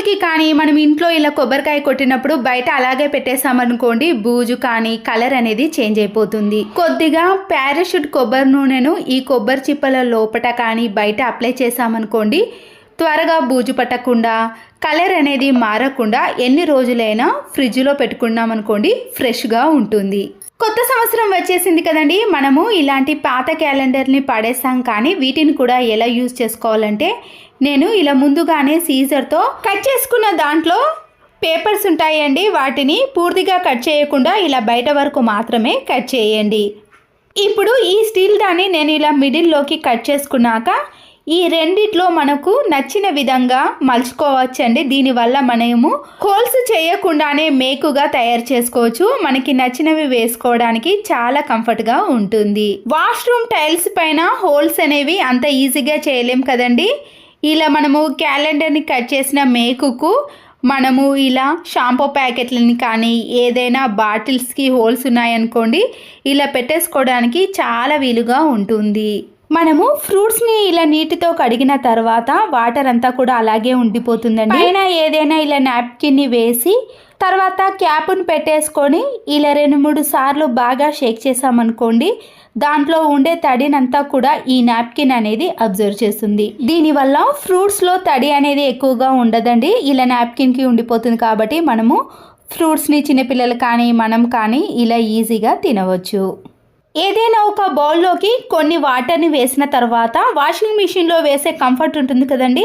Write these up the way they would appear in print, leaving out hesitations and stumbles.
పూజలకి కానీ మనం ఇంట్లో ఇలా కొబ్బరికాయ కొట్టినప్పుడు బయట అలాగే పెట్టేసామనుకోండి, బూజు కానీ కలర్ అనేది చేంజ్ అయిపోతుంది. కొద్దిగా పారాషూట్ కొబ్బరి నూనెను ఈ కొబ్బరి చిప్పల లోపట కానీ బయట అప్లై చేసామనుకోండి, త్వరగా బూజు పట్టకుండా కలర్ అనేది మారకుండా ఎన్ని రోజులైనా ఫ్రిడ్జ్లో పెట్టుకున్నామనుకోండి ఫ్రెష్గా ఉంటుంది. కొత్త సంవత్సరం వచ్చేసింది కదండి, మనము ఇలాంటి పాత క్యాలెండర్ని పడేస్తాం. కానీ వీటిని కూడా ఎలా యూజ్ చేసుకోవాలంటే, నేను ఇలా ముందుగానే సీజర్తో కట్ చేసుకున్న దాంట్లో పేపర్స్ ఉంటాయండి, వాటిని పూర్తిగా కట్ చేయకుండా ఇలా బయట వరకు మాత్రమే కట్ చేయండి. ఇప్పుడు ఈ స్టీల్ దాన్ని నేను ఇలా మిడిల్లోకి కట్ చేసుకున్నాక ఈ రెండిట్లో మనకు నచ్చిన విధంగా మలుచుకోవచ్చండి. దీనివల్ల మనము హోల్స్ చేయకుండానే మేకుగా తయారు చేసుకోవచ్చు. మనకి నచ్చినవి వేసుకోవడానికి చాలా కంఫర్ట్గా ఉంటుంది. వాష్రూమ్ టైల్స్ పైన హోల్స్ అనేవి అంత ఈజీగా చేయలేం కదండి. ఇలా మనము క్యాలెండర్ని కట్ చేసిన మేకుకు మనము ఇలా షాంపూ ప్యాకెట్లని కానీ ఏదైనా బాటిల్స్కి హోల్స్ ఉన్నాయనుకోండి, ఇలా పెట్టేసుకోవడానికి చాలా వీలుగా ఉంటుంది. మనము ఫ్రూట్స్ని ఇలా నీటితో కడిగిన తర్వాత వాటర్ అంతా కూడా అలాగే ఉండిపోతుందండి. పైన ఏదైనా ఇలా నాప్కిన్ని వేసి తర్వాత క్యాప్ను పెట్టేసుకొని ఇలా 2-3 సార్లు బాగా షేక్ చేసామనుకోండి, దాంట్లో ఉండే తడినంతా కూడా ఈ నాప్కిన్ అనేది అబ్జర్వ్ చేస్తుంది. దీనివల్ల ఫ్రూట్స్లో తడి అనేది ఎక్కువగా ఉండదండి, ఇలా నాప్కిన్కి ఉండిపోతుంది. కాబట్టి మనము ఫ్రూట్స్ని చిన్నపిల్లలు కానీ మనం కానీ ఇలా ఈజీగా తినవచ్చు. ఏదైనా ఒక బౌల్లోకి కొన్ని వాటర్ని వేసిన తర్వాత వాషింగ్ మిషన్లో వేసే కంఫర్ట్ ఉంటుంది కదండి,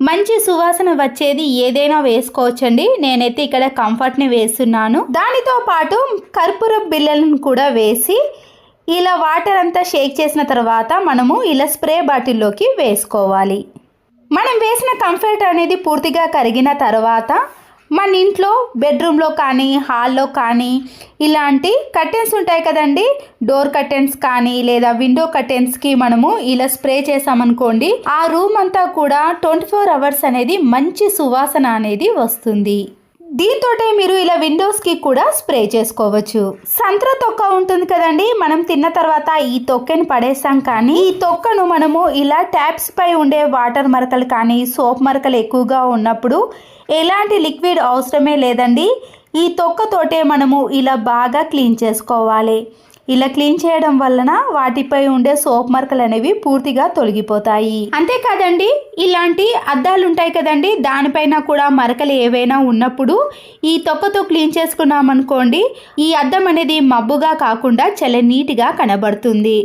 మంచి సువాసన వచ్చేది ఏదైనా వేసుకోవచ్చండి. నేనైతే ఇక్కడ కంఫర్ట్ని వేస్తున్నాను. దానితో పాటు కర్పూర బిళ్ళలను కూడా వేసి ఇలా వాటర్ అంతా షేక్ చేసిన తర్వాత మనము ఇలా స్ప్రే బాటిల్లోకి వేసుకోవాలి. మనం వేసిన కంఫర్ట్ అనేది పూర్తిగా కరిగిన తర్వాత మన ఇంట్లో బెడ్రూమ్లో కానీ హాల్లో కానీ ఇలాంటి కర్టెన్స్ ఉంటాయి కదండి, డోర్ కర్టెన్స్ కానీ లేదా విండో కర్టెన్స్కి మనము ఇలా స్ప్రే చేసామనుకోండి, ఆ రూమ్ అంతా కూడా 24 అవర్స్ అనేది మంచి సువాసన అనేది వస్తుంది. దీంతోటే మీరు ఇలా విండోస్కి కూడా స్ప్రే చేసుకోవచ్చు. సంత్ర తొక్క ఉంటుంది కదండి, మనం తిన్న తర్వాత ఈ తొక్కని పడేస్తాం. కానీ ఈ తొక్కను మనము ఇలా ట్యాప్స్ పై ఉండే వాటర్ మరకలు కానీ సోప్ మరకలు ఎక్కువగా ఉన్నప్పుడు ఎలాంటి లిక్విడ్ అవసరమే లేదండి, ఈ తొక్కతోటే మనము ఇలా బాగా క్లీన్ చేసుకోవాలి. ఇలా క్లీన్ చేయడం వలన వాటిపై ఉండే సోప్ మరకలు అనేవి పూర్తిగా తొలగిపోతాయి. అంతేకాదండి, ఇలాంటి అద్దాలు ఉంటాయి కదండి, దానిపైన కూడా మరకలు ఏవైనా ఉన్నప్పుడు ఈ తొక్కతో క్లీన్ చేసుకున్నామనుకోండి, ఈ అద్దం అనేది మబ్బుగా కాకుండా చాలా నీట్గా కనబడుతుంది.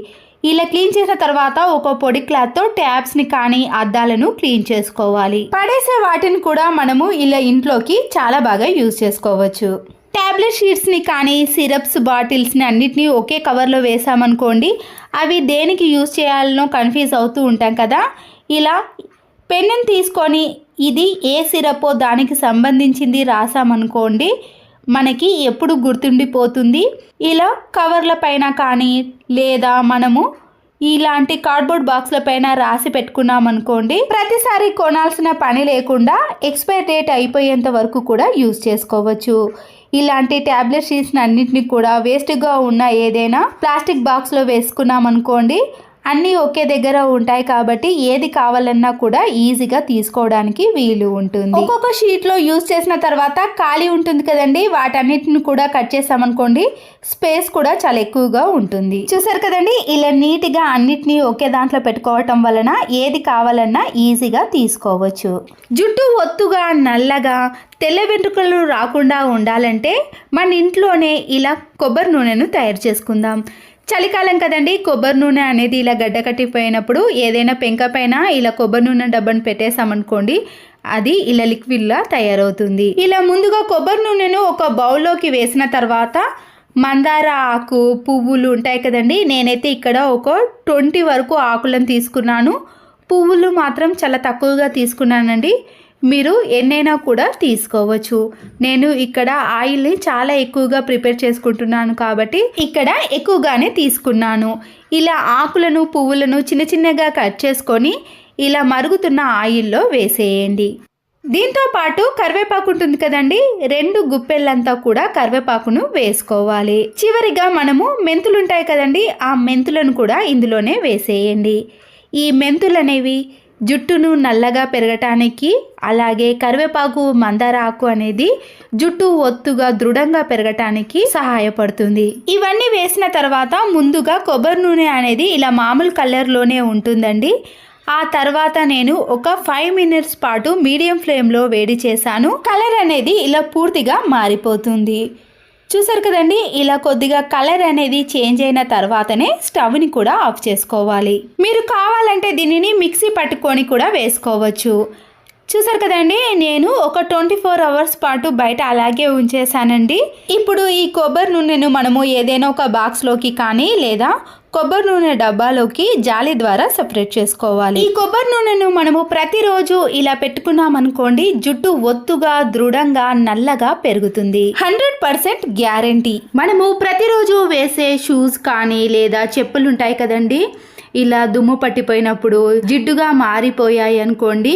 ఇలా క్లీన్ చేసిన తర్వాత ఒక పొడి క్లాత్తో ట్యాప్స్ని కానీ అద్దాలను క్లీన్ చేసుకోవాలి. పడేసే వాటిని కూడా మనము ఇలా ఇంట్లోకి చాలా బాగా యూజ్ చేసుకోవచ్చు. ట్యాబ్లెట్ షీట్స్ని కానీ సిరప్స్ బాటిల్స్ని అన్నిటినీ ఒకే కవర్లో వేసామనుకోండి, అవి దేనికి యూజ్ చేయాలనో కన్ఫ్యూజ్ అవుతూ ఉంటాం కదా. ఇలా పెన్నుని తీసుకొని ఇది ఏ సిరప్పో దానికి సంబంధించింది రాసామనుకోండి, మనకి ఎప్పుడు గుర్తుండిపోతుంది. ఇలా కవర్ల పైన కానీ లేదా మనము ఇలాంటి కార్డ్బోర్డ్ బాక్స్ల పైన రాసి పెట్టుకున్నామనుకోండి, ప్రతిసారి కొనాల్సిన పని లేకుండా ఎక్స్పైర్ డేట్ అయిపోయేంత వరకు కూడా యూజ్ చేసుకోవచ్చు. ఇలాంటి ట్యాబ్లెట్ షీట్స్ అన్నింటినీ కూడా వేస్ట్గా ఉన్న ఏదైనా ప్లాస్టిక్ బాక్స్లో వేసుకున్నామనుకోండి, అన్నీ ఒకే దగ్గర ఉంటాయి కాబట్టి ఏది కావాలన్నా కూడా ఈజీగా తీసుకోవడానికి వీలు ఉంటుంది. ఒక్కొక్క షీట్లో యూజ్ చేసిన తర్వాత ఖాళీ ఉంటుంది కదండి, వాటన్నిటిని కూడా కట్ చేసామనుకోండి, స్పేస్ కూడా చాలా ఎక్కువగా ఉంటుంది. చూసారు కదండి, ఇలా నీట్గా అన్నిటినీ ఒకే దాంట్లో పెట్టుకోవటం వలన ఏది కావాలన్నా ఈజీగా తీసుకోవచ్చు. జుట్టు ఒత్తుగా నల్లగా తెల్ల వెంట్రుకలు రాకుండా ఉండాలంటే మన ఇంట్లోనే ఇలా కొబ్బరి నూనెను తయారు చేసుకుందాం. చలికాలం కదండి, కొబ్బరి నూనె అనేది ఇలా గడ్డ కట్టిపోయినప్పుడు ఏదైనా పెంక పైన ఇలా కొబ్బరి నూనె డబ్బాను పెట్టేసామనుకోండి, అది ఇలా లిక్విడ్లా తయారవుతుంది. ఇలా ముందుగా కొబ్బరి నూనెను ఒక బౌల్లోకి వేసిన తర్వాత మందార ఆకు పువ్వులు ఉంటాయి కదండి, నేనైతే ఇక్కడ ఒక 20 వరకు ఆకులను తీసుకున్నాను. పువ్వులు మాత్రం చాలా తక్కువగా తీసుకున్నానండి, మీరు ఎన్నైనా కూడా తీసుకోవచ్చు. నేను ఇక్కడ ఆయిల్ని చాలా ఎక్కువగా ప్రిపేర్ చేసుకుంటున్నాను కాబట్టి ఇక్కడ ఎక్కువగానే తీసుకున్నాను. ఇలా ఆకులను పువ్వులను చిన్న చిన్నగా కట్ చేసుకొని ఇలా మరుగుతున్న ఆయిల్లో వేసేయండి. దీంతో పాటు కరివేపాకు ఉంటుంది కదండి, 2 గుప్పెళ్ళంతా కూడా కరివేపాకును వేసుకోవాలి. చివరిగా మనము మెంతులు ఉంటాయి కదండి, ఆ మెంతులను కూడా ఇందులోనే వేసేయండి. ఈ మెంతులు అనేవి జుట్టును నల్లగా పెరగటానికి, అలాగే కరివేపాకు మందార ఆకు అనేది జుట్టు ఒత్తుగా దృఢంగా పెరగటానికి సహాయపడుతుంది. ఇవన్నీ వేసిన తర్వాత ముందుగా కొబ్బరి నూనె అనేది ఇలా మామూలు కలర్లోనే ఉంటుందండి. ఆ తర్వాత నేను ఒక 5 మినిట్స్ పాటు మీడియం ఫ్లేమ్లో వేడి చేశాను. కలర్ అనేది ఇలా పూర్తిగా మారిపోతుంది. చూసారు కదండి, ఇలా కొద్దిగా కలర్ అనేది చేంజ్ అయిన తర్వాతనే స్టవ్ని కూడా ఆఫ్ చేసుకోవాలి. మీరు కావాలంటే దీనిని మిక్సీ పట్టుకొని కూడా వేసుకోవచ్చు. చూసారు కదండి, నేను ఒక 24 అవర్స్ పాటు బయట అలాగే ఉంచేసానండి. ఇప్పుడు ఈ కొబ్బరి నూనెను మనము ఏదైనా ఒక బాక్స్లోకి కానీ లేదా కొబ్బరి నూనె డబ్బాలోకి జాలి ద్వారా సెపరేట్ చేసుకోవాలి. ఈ కొబ్బరి నూనెను మనము ప్రతిరోజు ఇలా పెట్టుకున్నాం అనుకోండి, జుట్టు ఒత్తుగా దృఢంగా నల్లగా పెరుగుతుంది. 100% గ్యారంటీ. మనము ప్రతిరోజు వేసే షూస్ కానీ లేదా చెప్పులు ఉంటాయి కదండి, ఇలా దుమ్ము పట్టిపోయినప్పుడు జిడ్డుగా మారిపోయాయి అనుకోండి,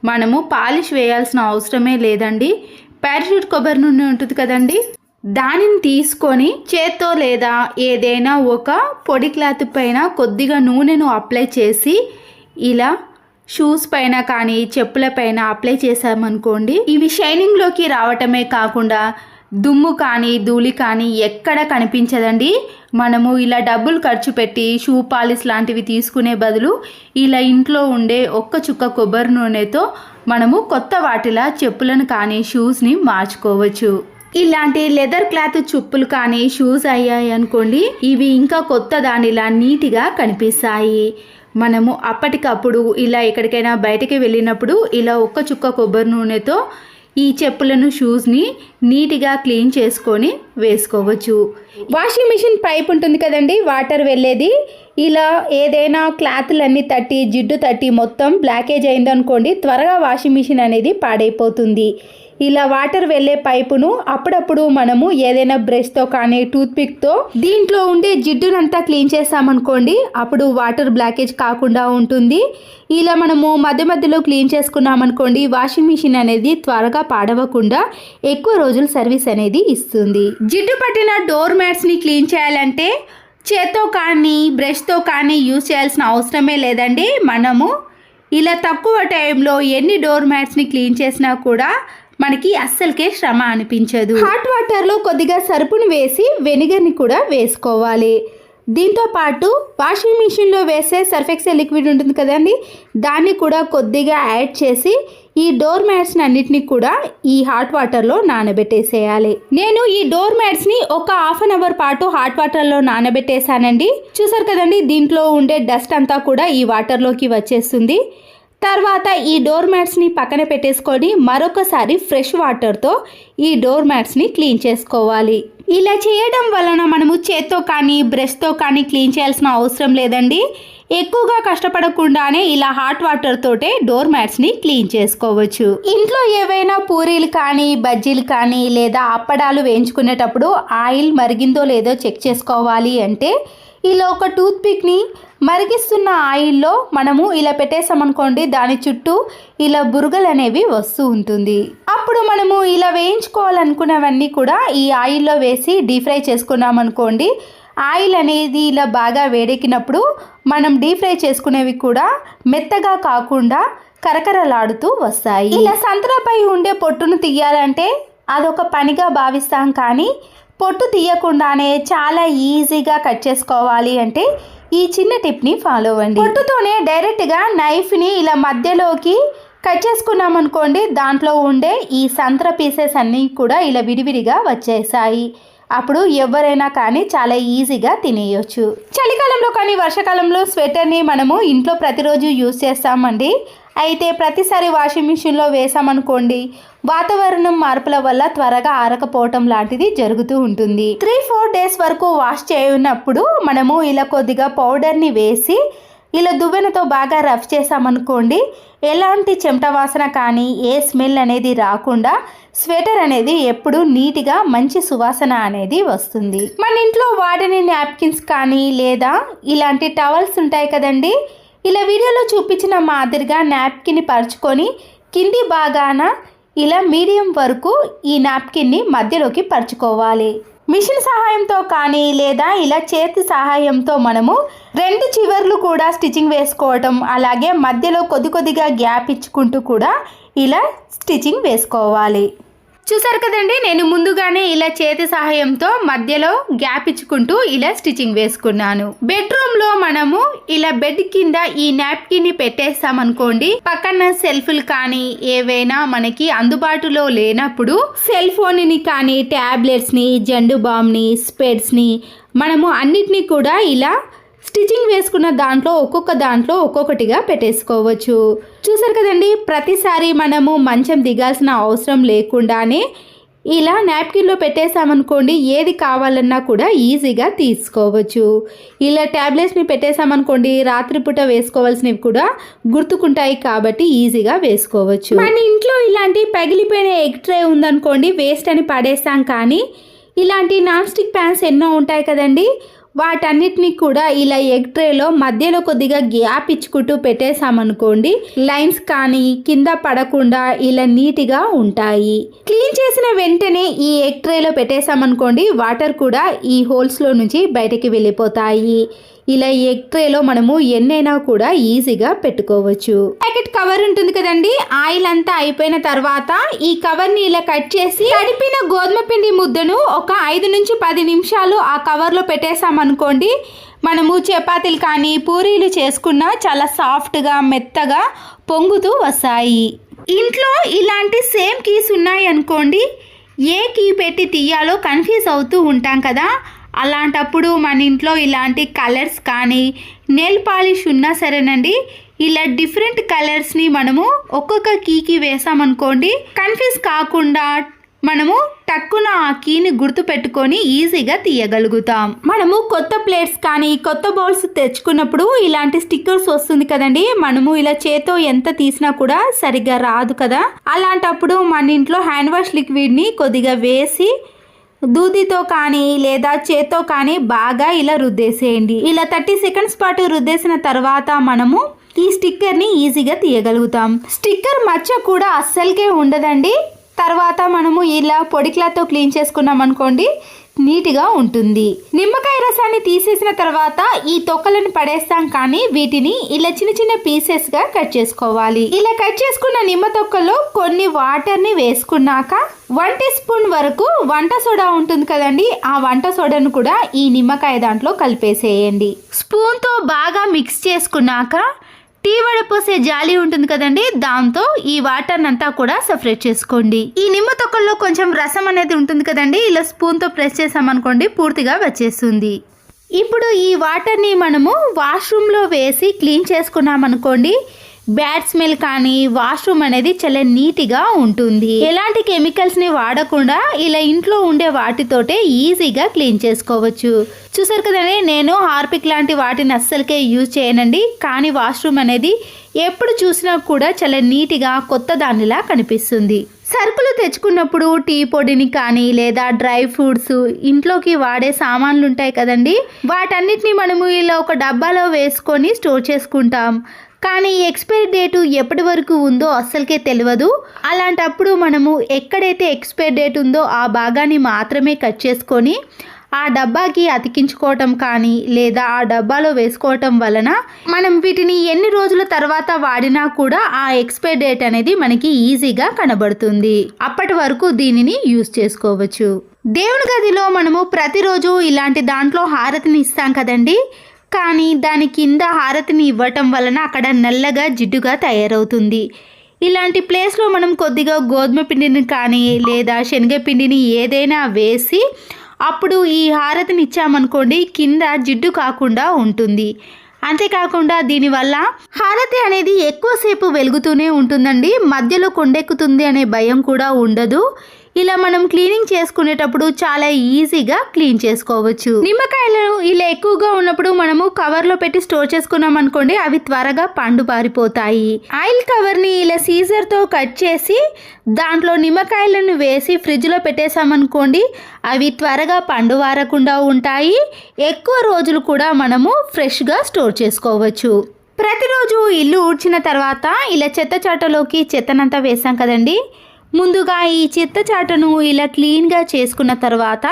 మనము పాలిష్ వేయాల్సిన అవసరమే లేదండి. పారాషూట్ కొబ్బరి నూనె ఉంటుంది కదండి, దానిని తీసుకొని చేత్తో లేదా ఏదైనా ఒక పొడి క్లాత్ పైన కొద్దిగా నూనెను అప్లై చేసి ఇలా షూస్ పైన కానీ చెప్పుల పైన అప్లై చేసామనుకోండి, ఇవి షైనింగ్లోకి రావటమే కాకుండా దుమ్ము కానీ ధూళి కానీ ఎక్కడ కనిపించదండి. మనము ఇలా డబ్బులు ఖర్చు పెట్టి షూ పాలిష్ లాంటివి తీసుకునే బదులు ఇలా ఇంట్లో ఉండే ఒక్క చుక్క కొబ్బరి నూనెతో మనము కొత్త వాటిలా చెప్పులను కానీ షూస్ని మార్చుకోవచ్చు. ఇలాంటి లెదర్ క్లాత్ చెప్పులు కానీ షూస్ అయ్యాయి అనుకోండి, ఇవి ఇంకా కొత్త దానిలా నీట్గా కనిపిస్తాయి. మనము అప్పటికప్పుడు ఇలా ఎక్కడికైనా బయటికి వెళ్ళినప్పుడు ఇలా ఒక్క చుక్క కొబ్బరి నూనెతో ఈ చెప్పులను షూస్ని నీట్గా క్లీన్ చేసుకొని వేసుకోవచ్చు. వాషింగ్ మిషన్ పైప్ ఉంటుంది కదండి, వాటర్ వెళ్ళేది, ఇలా ఏదైనా క్లాత్లన్నీ తట్టి జిడ్డు తట్టి మొత్తం బ్లాకేజ్ అయిందనుకోండి, త్వరగా వాషింగ్ మిషన్ అనేది పాడైపోతుంది. ఇలా వాటర్ వెళ్ళే పైపును అప్పుడప్పుడు మనము ఏదైనా బ్రష్తో కానీ టూత్పిక్తో దీంట్లో ఉండే జిడ్డునంతా క్లీన్ చేసామనుకోండి, అప్పుడు వాటర్ బ్లాకేజ్ కాకుండా ఉంటుంది. ఇలా మనము మధ్య మధ్యలో క్లీన్ చేసుకున్నామనుకోండి, వాషింగ్ మిషన్ అనేది త్వరగా పాడవకుండా ఎక్కువ రోజులు సర్వీస్ అనేది ఇస్తుంది. జిడ్డు పట్టిన డోర్ మ్యాట్స్ని క్లీన్ చేయాలంటే చేత్తో కానీ బ్రష్తో కానీ యూజ్ చేయాల్సిన అవసరమే లేదండి. మనము ఇలా తక్కువ టైంలో ఎన్ని డోర్ మ్యాట్స్ని క్లీన్ చేసినా కూడా మనకి అస్సలకే శ్రమ అనిపించదు. హాట్ వాటర్లో కొద్దిగా సరుపును వేసి వెనిగర్ని కూడా వేసుకోవాలి. దీంతో పాటు వాషింగ్ మిషన్లో వేసే సర్ఫ్ ఎక్సెల్ లిక్విడ్ ఉంటుంది కదండి, దాన్ని కూడా కొద్దిగా యాడ్ చేసి ఈ డోర్ మ్యాట్స్ని అన్నిటినీ కూడా ఈ హాట్ వాటర్లో నానబెట్టేసేయాలి. నేను ఈ డోర్ మ్యాట్స్ని ఒక 1/2 అవర్ పాటు హాట్ వాటర్లో నానబెట్టేసానండి. చూసారు కదండి, దీంట్లో ఉండే డస్ట్ అంతా కూడా ఈ వాటర్లోకి వచ్చేస్తుంది. తర్వాత ఈ డోర్ మ్యాట్స్ని పక్కన పెట్టేసుకొని మరొకసారి ఫ్రెష్ వాటర్తో ఈ డోర్ మ్యాట్స్ని క్లీన్ చేసుకోవాలి. ఇలా చేయడం వలన మనము చేత్తో కానీ బ్రష్తో కానీ క్లీన్ చేయాల్సిన అవసరం లేదండి. ఎక్కువగా కష్టపడకుండానే ఇలా హాట్ వాటర్ తోటే డోర్ మ్యాట్స్ని క్లీన్ చేసుకోవచ్చు. ఇంట్లో ఏవైనా పూరీలు కానీ బజ్జీలు కానీ లేదా అప్పడాలు వేయించుకునేటప్పుడు ఆయిల్ మరిగిందో లేదో చెక్ చేసుకోవాలి అంటే ఇలా ఒక టూత్పిక్ని మరిగిస్తున్న ఆయిల్లో మనము ఇలా పెట్టేసామనుకోండి, దాని చుట్టూ ఇలా బురగలు అనేవి వస్తూ ఉంటుంది. అప్పుడు మనము ఇలా వేయించుకోవాలనుకున్నవన్నీ కూడా ఈ ఆయిల్లో వేసి డీప్ ఫ్రై చేసుకున్నామనుకోండి, ఆయిల్ అనేది ఇలా బాగా వేడెక్కినప్పుడు మనం డీప్ ఫ్రై చేసుకునేవి కూడా మెత్తగా కాకుండా కరకరలాడుతూ వస్తాయి. ఇలా సంతరాపై ఉండే పొట్టును తీయాలంటే అదొక పనిగా భావిస్తాం, కానీ పొట్టు తీయకుండానే చాలా ఈజీగా కట్ చేసుకోవాలి అంటే ఈ చిన్న టిప్ని ఫాలో అవ్వండి. పొట్టుతోనే డైరెక్ట్గా నైఫ్ని ఇలా మధ్యలోకి కట్ చేసుకున్నామనుకోండి, దాంట్లో ఉండే ఈ సంత్ర పీసెస్ అన్నీ కూడా ఇలా విడివిడిగా వచ్చేసాయి. అప్పుడు ఎవరైనా కానీ చాలా ఈజీగా తినేయొచ్చు. చలికాలంలో కానీ వర్షాకాలంలో స్వెటర్ని మనము ఇంట్లో ప్రతిరోజు యూజ్ చేస్తామండి. అయితే ప్రతిసారి వాషింగ్ మిషన్లో వేసామనుకోండి, వాతావరణం మార్పుల వల్ల త్వరగా ఆరకపోవటం లాంటిది జరుగుతూ ఉంటుంది. 3-4 డేస్ వరకు వాష్ చేయనప్పుడు మనము ఇలా కొద్దిగా పౌడర్ని వేసి ఇలా దువ్వెనతో బాగా రఫ్ చేసామనుకోండి, ఎలాంటి చెమట వాసన కానీ ఏ స్మెల్ అనేది రాకుండా స్వెటర్ అనేది ఎప్పుడు నీట్గా మంచి సువాసన అనేది వస్తుంది. మన ఇంట్లో వాడని నాప్కిన్స్ కానీ లేదా ఇలాంటి టవల్స్ ఉంటాయి కదండి, ఇలా వీడియోలో చూపించిన మాదిరిగా నాప్కిన్ని పరుచుకొని కింది భాగాన ఇలా మీడియం వరకు ఈ నాప్కిన్ని మధ్యలోకి పరుచుకోవాలి. మిషన్ సహాయంతో కానీ లేదా ఇలా చేతి సహాయంతో మనము 2 చివర్లు కూడా స్టిచ్చింగ్ వేసుకోవటం, అలాగే మధ్యలో కొద్దిగా గ్యాప్ ఇచ్చుకుంటూ కూడా ఇలా స్టిచ్చింగ్ వేసుకోవాలి. చూసారు కదండి, నేను ముందుగానే ఇలా చేతి సహాయంతో మధ్యలో గ్యాప్ ఇచ్చుకుంటూ ఇలా స్టిచ్చింగ్ వేసుకున్నాను. బెడ్రూమ్లో మనము ఇలా బెడ్ కింద ఈ నాప్కిన్ ని పెట్టేస్తామనుకోండి, పక్కన సెల్ఫ్లు కానీ ఏవైనా మనకి అందుబాటులో లేనప్పుడు సెల్ ఫోన్ ని కానీ టాబ్లెట్స్ ని, జండు బామ్ ని, స్పెడ్స్ ని మనము అన్నిటినీ కూడా ఇలా స్టిచ్చింగ్ వేసుకున్న దాంట్లో ఒక్కొక్కటిగా పెట్టేసుకోవచ్చు. చూసారు కదండి, ప్రతిసారి మనము మంచం దిగాల్సిన అవసరం లేకుండానే ఇలా నాప్కిన్లో పెట్టేసామనుకోండి, ఏది కావాలన్నా కూడా ఈజీగా తీసుకోవచ్చు. ఇలా ట్యాబ్లెట్స్ని పెట్టేసామనుకోండి, రాత్రిపూట వేసుకోవాల్సినవి కూడా గుర్తుకుంటాయి కాబట్టి ఈజీగా వేసుకోవచ్చు. మన ఇంట్లో ఇలాంటి పగిలిపోయిన ఎగ్ ట్రే ఉందనుకోండి, వేస్ట్ అని పడేస్తాం. కానీ ఇలాంటి నాన్ స్టిక్ ప్యాన్స్ ఎన్నో ఉంటాయి కదండి, వాటన్నిటిని కూడా ఇలా ఎగ్ ట్రేలో మధ్యలో కొద్దిగా గ్యాప్ ఇచ్చుకుంటూ పెట్టేసామనుకోండి, లైన్స్ కానీ కింద పడకుండా ఇలా నీట్గా ఉంటాయి. క్లీన్ చేసిన వెంటనే ఈ ఎగ్ ట్రేలో పెట్టేసామనుకోండి, వాటర్ కూడా ఈ హోల్స్లో నుంచి బయటకి వెళ్ళిపోతాయి. ఇలా ఎగ్ ట్రేలో మనము ఎన్నైనా కూడా ఈజీగా పెట్టుకోవచ్చు. ప్యాకెట్ కవర్ ఉంటుంది కదండి, ఆయిల్ అంతా అయిపోయిన తర్వాత ఈ కవర్ని ఇలా కట్ చేసి తడిపిన గోధుమ పిండి ముద్దను ఒక 5 నుంచి 10 నిమిషాలు ఆ కవర్లో పెట్టేసామనుకోండి, మనము చపాతీలు కానీ పూరీలు చేసుకున్నా చాలా సాఫ్ట్గా మెత్తగా పొంగుతూ వస్తాయి. ఇంట్లో ఇలాంటి సేమ్ కీస్ ఉన్నాయి అనుకోండి, ఏ కీ పెట్టి తీయాలో కన్ఫ్యూజ్ అవుతూ ఉంటాం కదా, అలాంటప్పుడు మన ఇంట్లో ఇలాంటి కలర్స్ కానీ నెయిల్ పాలిష్ ఉన్నా సరేనండి, ఇలా డిఫరెంట్ కలర్స్ని మనము ఒక్కొక్క కీకి వేసామనుకోండి, కన్ఫ్యూజ్ కాకుండా మనము టక్కున ఆ కీని గుర్తు పెట్టుకొని ఈజీగా తీయగలుగుతాం. మనము కొత్త ప్లేట్స్ కానీ కొత్త బౌల్స్ తెచ్చుకున్నప్పుడు ఇలాంటి స్టిక్కర్స్ వస్తుంది కదండి, మనము ఇలా చేత్తో ఎంత తీసినా కూడా సరిగ్గా రాదు కదా, అలాంటప్పుడు మన ఇంట్లో హ్యాండ్ వాష్ లిక్విడ్ని కొద్దిగా వేసి దూదితో కానీ లేదా చేత్తో కానీ బాగా ఇలా రుద్దేసేయండి. ఇలా 30 సెకండ్స్ పాటు రుద్దేసిన తర్వాత మనము ఈ స్టిక్కర్ని ఈజీగా తీయగలుగుతాం. స్టిక్కర్ మచ్చ కూడా అస్సలకే ఉండదండి. తర్వాత మనము ఇలా పొడి క్లాత్తో క్లీన్ చేసుకున్నాం అనుకోండి, నీట్గా ఉంటుంది. నిమ్మకాయ రసాన్ని తీసేసిన తర్వాత ఈ తొక్కలను పడేస్తాం, కానీ వీటిని ఇలా చిన్న పీసెస్గా కట్ చేసుకోవాలి. ఇలా కట్ చేసుకున్న నిమ్మ తొక్కలో కొన్ని వాటర్ని వేసుకున్నాక 1 టీ స్పూన్ వరకు వంట సోడా ఉంటుంది కదండి, ఆ వంట సోడాను కూడా ఈ నిమ్మకాయ దాంట్లో కలిపేసేయండి. స్పూన్తో బాగా మిక్స్ చేసుకున్నాక టీ వడపోసే జాలి ఉంటుంది కదండి, దాంతో ఈ వాటర్ అంతా కూడా సెపరేట్ చేసుకోండి. ఈ నిమ్మ తొక్కల్లో కొంచెం రసం అనేది ఉంటుంది కదండి, ఇలా స్పూన్తో ప్రెస్ చేసామనుకోండి పూర్తిగా వచ్చేస్తుంది. ఇప్పుడు ఈ వాటర్ని మనము వాష్రూమ్లో వేసి క్లీన్ చేసుకున్నామనుకోండి, బ్యాడ్ స్మెల్ కానీ వాష్రూమ్ అనేది చాలా నీట్గా ఉంటుంది. ఎలాంటి కెమికల్స్ని వాడకుండా ఇలా ఇంట్లో ఉండే వాటితోటే ఈజీగా క్లీన్ చేసుకోవచ్చు. చూసారు కదండి, నేను హార్పిక్ లాంటి వాటిని అస్సలకే యూజ్ చేయనండి, కానీ వాష్రూమ్ అనేది ఎప్పుడు చూసినా కూడా చాలా నీట్గా కొత్త దానిలా కనిపిస్తుంది. సరుకులు తెచ్చుకున్నప్పుడు టీ పొడిని కానీ లేదా డ్రై ఫ్రూట్స్, ఇంట్లోకి వాడే సామాన్లు ఉంటాయి కదండి, వాటన్నిటిని మనము ఇలా ఒక డబ్బాలో వేసుకొని స్టోర్ చేసుకుంటాం. కానీ ఎక్స్పైరీ డేటు ఎప్పటి వరకు ఉందో అస్సలకే తెలియదు. అలాంటప్పుడు మనము ఎక్కడైతే ఎక్స్పైరీ డేట్ ఉందో ఆ భాగాన్ని మాత్రమే కట్ చేసుకొని ఆ డబ్బాకి అతికించుకోవటం కానీ లేదా ఆ డబ్బాలో వేసుకోవటం వలన మనం వీటిని ఎన్ని రోజుల తర్వాత వాడినా కూడా ఆ ఎక్స్పైరీ డేట్ అనేది మనకి ఈజీగా కనబడుతుంది. అప్పటి వరకు దీనిని యూజ్ చేసుకోవచ్చు. దేవుని గదిలో మనము ప్రతిరోజు ఇలాంటి దాంట్లో హారతిని ఇస్తాం కదండి, కానీ దాని కింద హారతిని ఇవ్వటం వలన అక్కడ నల్లగా జిడ్డుగా తయారవుతుంది. ఇలాంటి ప్లేస్లో మనం కొద్దిగా గోధుమ పిండిని కానీ లేదా శనగపిండిని ఏదైనా వేసి అప్పుడు ఈ హారతిని ఇచ్చామనుకోండి, కింద జిడ్డు కాకుండా ఉంటుంది. అంతేకాకుండా దీనివల్ల హారతి అనేది ఎక్కువసేపు వెలుగుతూనే ఉంటుందండి, మధ్యలో కొండెక్కుతుంది అనే భయం కూడా ఉండదు. ఇలా మనం క్లీనింగ్ చేసుకునేటప్పుడు చాలా ఈజీగా క్లీన్ చేసుకోవచ్చు. నిమ్మకాయలు ఇలా ఎక్కువగా ఉన్నప్పుడు మనము కవర్లో పెట్టి స్టోర్ చేసుకున్నాం అనుకోండి, అవి త్వరగా పండు పారిపోతాయి. ఆయిల్ కవర్ని ఇలా సీజర్తో కట్ చేసి దాంట్లో నిమ్మకాయలను వేసి ఫ్రిడ్జ్లో పెట్టేసామనుకోండి, అవి త్వరగా పండు వారకుండా ఉంటాయి. ఎక్కువ రోజులు కూడా మనము ఫ్రెష్గా స్టోర్ చేసుకోవచ్చు. ప్రతిరోజు ఇల్లు ఊడ్చిన తర్వాత ఇలా చెత్త చాటలోకి చెత్తనంతా వేసాం కదండి, ముందుగా ఈ చెత్త చాటను ఇలా క్లీన్గా చేసుకున్న తర్వాత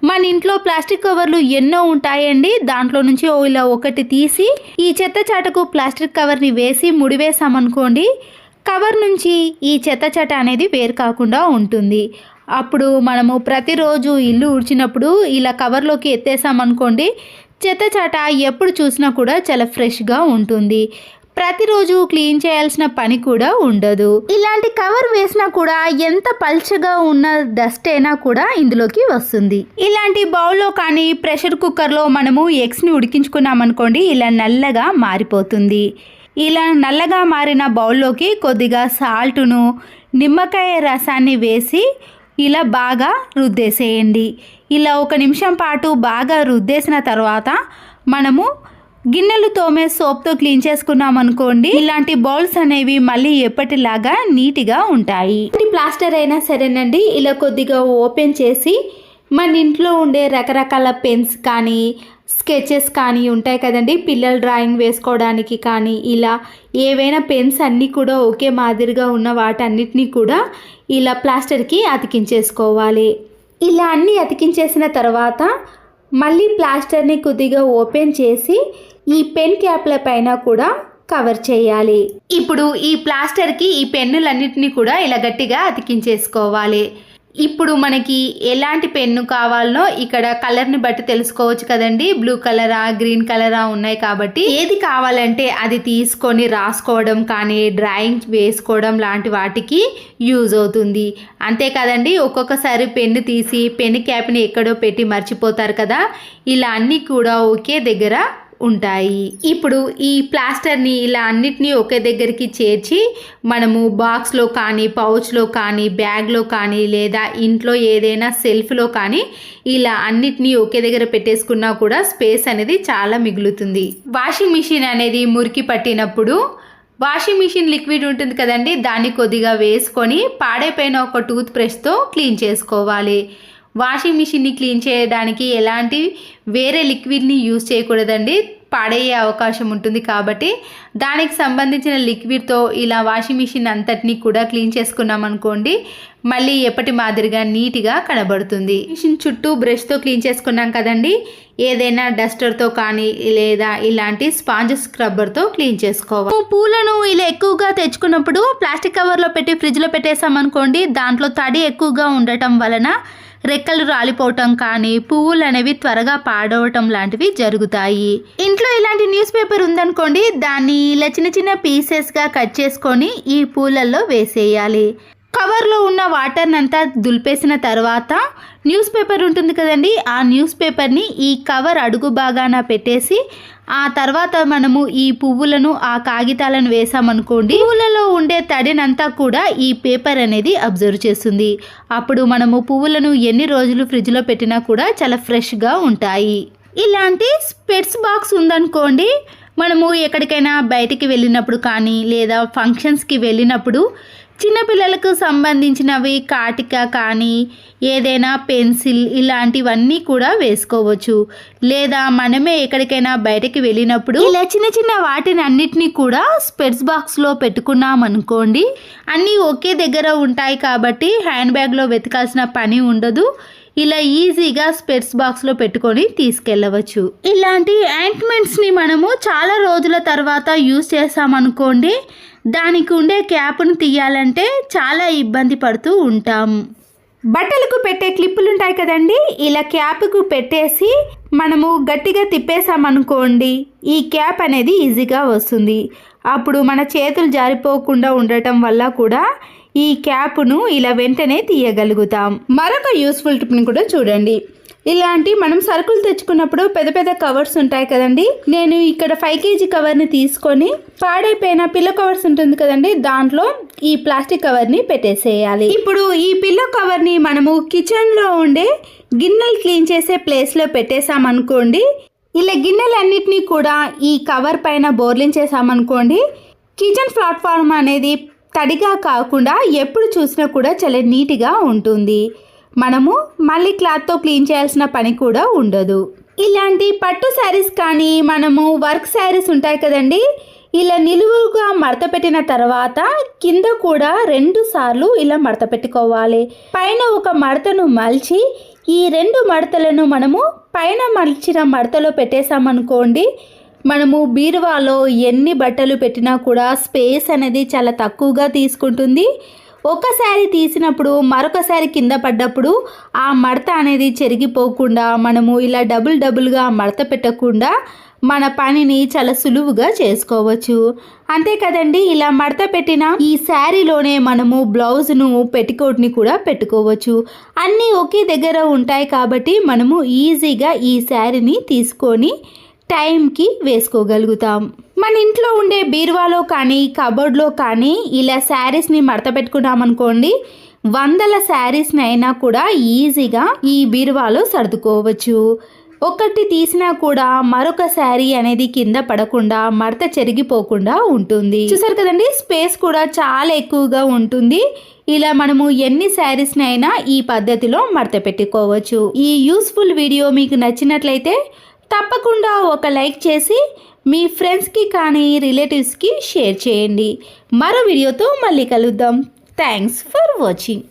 మన ఇంట్లో ప్లాస్టిక్ కవర్లు ఎన్నో ఉంటాయండి. దాంట్లో నుంచి ఇలా ఒకటి తీసి ఈ చెత్త చాటకు ప్లాస్టిక్ కవర్ని వేసి ముడివేసామనుకోండి, కవర్ నుంచి ఈ చెత్త చాట అనేది వేరు కాకుండా ఉంటుంది. అప్పుడు మనము ప్రతిరోజు ఇల్లు ఊడ్చినప్పుడు ఇలా కవర్లోకి ఎత్తేసామనుకోండి, చెత్త చాట ఎప్పుడు చూసినా కూడా చాలా ఫ్రెష్గా ఉంటుంది. ప్రతిరోజు క్లీన్ చేయాల్సిన పని కూడా ఉండదు. ఇలాంటి కవర్ వేసినా కూడా ఎంత పల్చగా ఉన్న డస్ట్ అయినా కూడా ఇందులోకి వస్తుంది. ఇలాంటి బౌల్లో కానీ ప్రెషర్ కుక్కర్లో మనము ఎగ్స్ని ఉడికించుకున్నామనుకోండి, ఇలా నల్లగా మారిపోతుంది. ఇలా నల్లగా మారిన బౌల్లోకి కొద్దిగా సాల్టును, నిమ్మకాయ రసాన్ని వేసి ఇలా బాగా రుద్దేసేయండి. ఇలా 1 నిమిషం పాటు బాగా రుద్దేసిన తర్వాత మనము గిన్నెలు తోమే సోప్తో క్లీన్ చేసుకున్నాం అనుకోండి, ఇలాంటి బౌల్స్ అనేవి మళ్ళీ ఎప్పటిలాగా నీట్గా ఉంటాయి. ప్లాస్టర్ అయినా సరేనండి, ఇలా కొద్దిగా ఓపెన్ చేసి మన ఇంట్లో ఉండే రకరకాల పెన్స్ కానీ స్కెచెస్ కానీ ఉంటాయి కదండి, పిల్లలు డ్రాయింగ్ వేసుకోవడానికి కానీ, ఇలా ఏవైనా పెన్స్ అన్నీ కూడా ఒకే మాదిరిగా ఉన్న వాటన్నిటినీ కూడా ఇలా ప్లాస్టర్కి అతికించేసుకోవాలి. ఇలా అన్నీ అతికించేసిన తర్వాత మళ్ళీ ప్లాస్టర్ని కొద్దిగా ఓపెన్ చేసి ఈ పెన్ క్యాప్ల పైన కూడా కవర్ చేయాలి. ఇప్పుడు ఈ ప్లాస్టర్కి ఈ పెన్నులన్నిటినీ కూడా ఇలా గట్టిగా అతికించేసుకోవాలి. ఇప్పుడు మనకి ఎలాంటి పెన్ను కావాలనో ఇక్కడ కలర్ని బట్టి తెలుసుకోవచ్చు కదండి. బ్లూ కలరా, గ్రీన్ కలరా ఉన్నాయి కాబట్టి ఏది కావాలంటే అది తీసుకొని రాసుకోవడం కానీ డ్రాయింగ్ వేసుకోవడం లాంటి వాటికి యూజ్ అవుతుంది. అంతే కదండి, ఒక్కొక్కసారి పెన్ను తీసి పెన్ను క్యాప్ని ఎక్కడో పెట్టి మర్చిపోతారు కదా, ఇలా అన్నీ కూడా ఒకే దగ్గర ఉంటాయి. ఇప్పుడు ఈ ప్లాస్టర్ని ఇలా అన్నిటినీ ఒకే దగ్గరికి చేర్చి మనము బాక్స్లో కానీ, పౌచ్లో కానీ, బ్యాగ్లో కానీ, లేదా ఇంట్లో ఏదైనా సెల్ఫ్లో కానీ ఇలా అన్నిటినీ ఒకే దగ్గర పెట్టేసుకున్నా కూడా స్పేస్ అనేది చాలా మిగులుతుంది. వాషింగ్ మిషన్ అనేది మురికి పట్టినప్పుడు వాషింగ్ మిషన్ లిక్విడ్ ఉంటుంది కదండి, దాన్ని కొద్దిగా వేసుకొని పాడైపోయిన ఒక టూత్ బ్రష్తో క్లీన్ చేసుకోవాలి. వాషింగ్ మిషన్ని క్లీన్ చేయడానికి ఎలాంటి వేరే లిక్విడ్ని యూజ్ చేయకూడదండి, పాడయ్యే అవకాశం ఉంటుంది. కాబట్టి దానికి సంబంధించిన లిక్విడ్తో ఇలా వాషింగ్ మిషన్ అంతటినీ కూడా క్లీన్ చేసుకున్నాం అనుకోండి, మళ్ళీ ఎప్పటి మాదిరిగా నీట్గా కనబడుతుంది. మిషన్ చుట్టూ బ్రష్తో క్లీన్ చేసుకున్నాం కదండి, ఏదైనా డస్టర్తో కానీ లేదా ఇలాంటి స్పాంజ్ స్క్రబ్బర్తో క్లీన్ చేసుకోవాలి. పూలను ఇలా ఎక్కువగా తెచ్చుకున్నప్పుడు ప్లాస్టిక్ కవర్లో పెట్టి ఫ్రిడ్జ్లో పెట్టేసామనుకోండి, దాంట్లో తడి ఎక్కువగా ఉండటం వలన రెక్కలు రాలిపోవటం కానీ పువ్వులు అనేవి త్వరగా పాడవటం లాంటివి జరుగుతాయి. ఇంట్లో ఇలాంటి న్యూస్ పేపర్ ఉందనుకోండి, దాన్ని ఇలా చిన్న చిన్న పీసెస్గా కట్ చేసుకొని ఈ పూలల్లో వేసేయాలి. కవర్లో ఉన్న వాటర్ని అంతా దులిపేసిన తర్వాత న్యూస్ పేపర్ ఉంటుంది కదండి, ఆ న్యూస్ పేపర్ని ఈ కవర్ అడుగు భాగాన పెట్టేసి ఆ తర్వాత మనము ఈ పువ్వులను ఆ కాగితాలను వేసామనుకోండి, పువ్వులలో ఉండే తడినంతా కూడా ఈ పేపర్ అనేది అబ్జర్వ్ చేస్తుంది. అప్పుడు మనము పువ్వులను ఎన్ని రోజులు ఫ్రిడ్జ్లో పెట్టినా కూడా చాలా ఫ్రెష్గా ఉంటాయి. ఇలాంటి స్పెట్స్ బాక్స్ ఉందనుకోండి, మనము ఎక్కడికైనా బయటికి వెళ్ళినప్పుడు కానీ లేదా ఫంక్షన్స్కి వెళ్ళినప్పుడు చిన్నపిల్లలకు సంబంధించినవి కాటిక కానీ ఏదైనా పెన్సిల్ ఇలాంటివన్నీ కూడా వేసుకోవచ్చు. లేదా మనమే ఎక్కడికైనా బయటకి వెళ్ళినప్పుడు ఇలా చిన్న చిన్న వాటిని అన్నిటినీ కూడా స్పెట్స్ బాక్స్లో పెట్టుకున్నాం అనుకోండి, అన్నీ ఒకే దగ్గర ఉంటాయి కాబట్టి హ్యాండ్ బ్యాగ్లో వెతకాల్సిన పని ఉండదు. ఇలా ఈజీగా స్పెట్స్ బాక్స్లో పెట్టుకొని తీసుకెళ్ళవచ్చు. ఇలాంటి ఆయింట్మెంట్స్ని మనము చాలా రోజుల తర్వాత యూజ్ చేసామనుకోండి, దానికి ఉండే క్యాప్ను తీయాలంటే చాలా ఇబ్బంది పడుతూ ఉంటాము. బట్టలకు పెట్టే క్లిప్పులు ఉంటాయి కదండి, ఇలా క్యాప్కు పెట్టేసి మనము గట్టిగా తిప్పేసామనుకోండి, ఈ క్యాప్ అనేది ఈజీగా వస్తుంది. అప్పుడు మన చేతులు జారిపోకుండా ఉండటం వల్ల కూడా ఈ క్యాప్ను ఇలా వెంటనే తీయగలుగుతాం. మరొక యూస్ఫుల్ టిప్ని కూడా చూడండి. ఇలాంటి మనం సరుకులు తెచ్చుకున్నప్పుడు పెద్ద పెద్ద కవర్స్ ఉంటాయి కదండి, నేను ఇక్కడ 5 kg కవర్ని తీసుకొని పాడైపోయిన పిల్లో కవర్స్ ఉంటుంది కదండి, దాంట్లో ఈ ప్లాస్టిక్ కవర్ని పెట్టేసేయాలి. ఇప్పుడు ఈ పిల్లో కవర్ని మనము కిచెన్లో ఉండే గిన్నెలు క్లీన్ చేసే ప్లేస్లో పెట్టేసామనుకోండి, ఇలా గిన్నెలన్నిటినీ కూడా ఈ కవర్ పైన బోర్లించేసామనుకోండి, కిచెన్ ప్లాట్ఫామ్ అనేది తడిగా కాకుండా ఎప్పుడు చూసినా కూడా చాలా నీట్గా ఉంటుంది. మనము మళ్ళీ క్లాత్తో క్లీన్ చేయాల్సిన పని కూడా ఉండదు. ఇలాంటి పట్టు శారీస్ కానీ మనము వర్క్ శారీస్ ఉంటాయి కదండి, ఇలా నిలువుగా మడత పెట్టిన తర్వాత కింద కూడా 2 సార్లు ఇలా మడత పెట్టుకోవాలి. పైన ఒక మడతను మలిచి ఈ 2 మడతలను మనము పైన మలిచిన మడతలో పెట్టేసామనుకోండి, మనము బీరువాలో ఎన్ని బట్టలు పెట్టినా కూడా స్పేస్ అనేది చాలా తక్కువగా తీసుకుంటుంది. ఒకసారి తీసినప్పుడు మరొకసారి కింద పడ్డప్పుడు ఆ మడత అనేది చెరిగిపోకుండా మనము ఇలా డబుల్గా మడత పెట్టకుండా మన పనిని చాలా సులువుగా చేసుకోవచ్చు. అంతే కదండి, ఇలా మడత పెట్టిన ఈ శారీలోనే మనము బ్లౌజ్ను పెట్టికోట్ని కూడా పెట్టుకోవచ్చు. అన్నీ ఒకే దగ్గర ఉంటాయి కాబట్టి మనము ఈజీగా ఈ శారీని తీసుకొని టైంకి వేసుకోగలుగుతాం. మన ఇంట్లో ఉండే బీరువాలో కానీ కబోర్డ్లో కానీ ఇలా శారీస్ని మడత పెట్టుకున్నామనుకోండి, 100 శారీస్ని అయినా కూడా ఈజీగా ఈ బీరువాలో సర్దుకోవచ్చు. ఒకటి తీసినా కూడా మరొక శారీ అనేది కింద పడకుండా మడత చెరిగిపోకుండా ఉంటుంది. చూసారు కదండి, స్పేస్ కూడా చాలా ఎక్కువగా ఉంటుంది. ఇలా మనము ఎన్ని శారీస్ని అయినా ఈ పద్ధతిలో మడత పెట్టుకోవచ్చు. ఈ యూస్ఫుల్ వీడియో మీకు నచ్చినట్లయితే తప్పకుండా ఒక లైక్ చేసి మీ ఫ్రెండ్స్కి కానీ రిలేటివ్స్కి షేర్ చేయండి. మరో వీడియోతో మళ్ళీ కలుద్దాం. Thanks for watching.